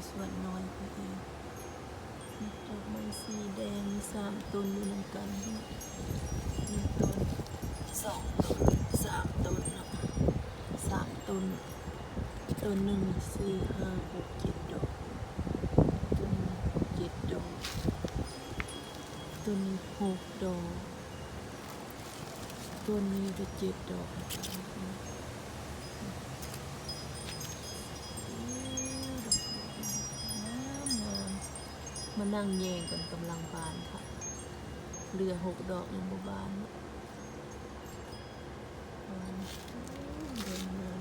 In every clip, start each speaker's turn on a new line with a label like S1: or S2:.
S1: ส่วนน้อยไปเองดอกไม้สีแดงมี3ต้นอยู่ในกัน1ต้น2ต้น3ต้นเนาะ3ต้นต้นหนึ่ง4 5 6 7 ดอกต้น7 ดอกต้น6 ดอกต้นนี้ก็7 ดอกมานั่งแยงกันกำลังบานค่ะเรือ6 ดอกยังบ่บานเดินมา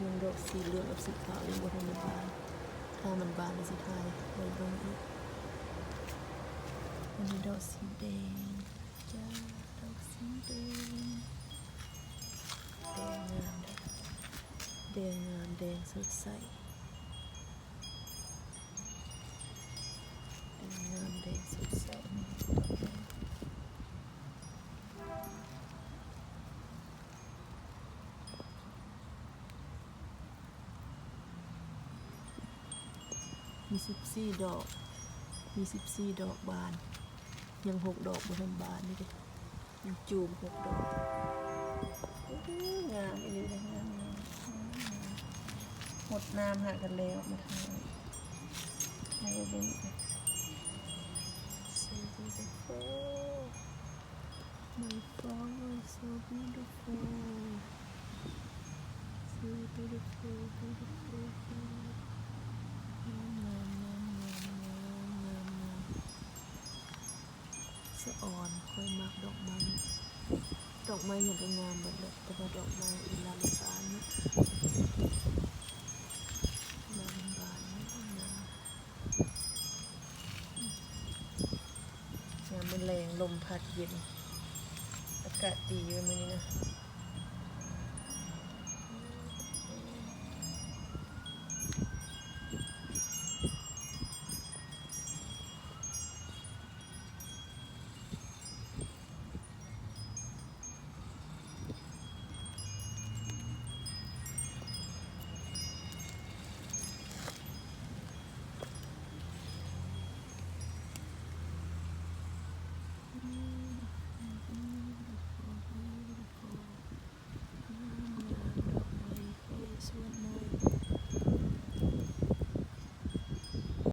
S1: ยังดอกสีเหลืองกับสีขาวยังบ่ทันได้บานถ้ามันบานในสิท้ายไว้เบิ่งอีกอันนี้ดอกสีแดงจ้าดอกสีแดงแดงงามแดงสดใสงามแดงสดใสมี14 ดอกมี14 ดอกบานยัง6 ดอกบ่ทันบานนี่เด้ยังจูบ6 ดอกงามอีหลีเลยงามหมดน้ำหากันแล้วมาทำให้ดูSo beautiful my flower so beautiful so beautiful beautifulงามสะอ่อนค่อยมักดอกไม้อย่างก็งามหมดเลยแต่ว่าดอกไม้อีลาลิบานเนี่ยลาลิบานเนี่ยงามมันแรงลมพัดเย็นอากาศดีอยู่มื้อนี้นะ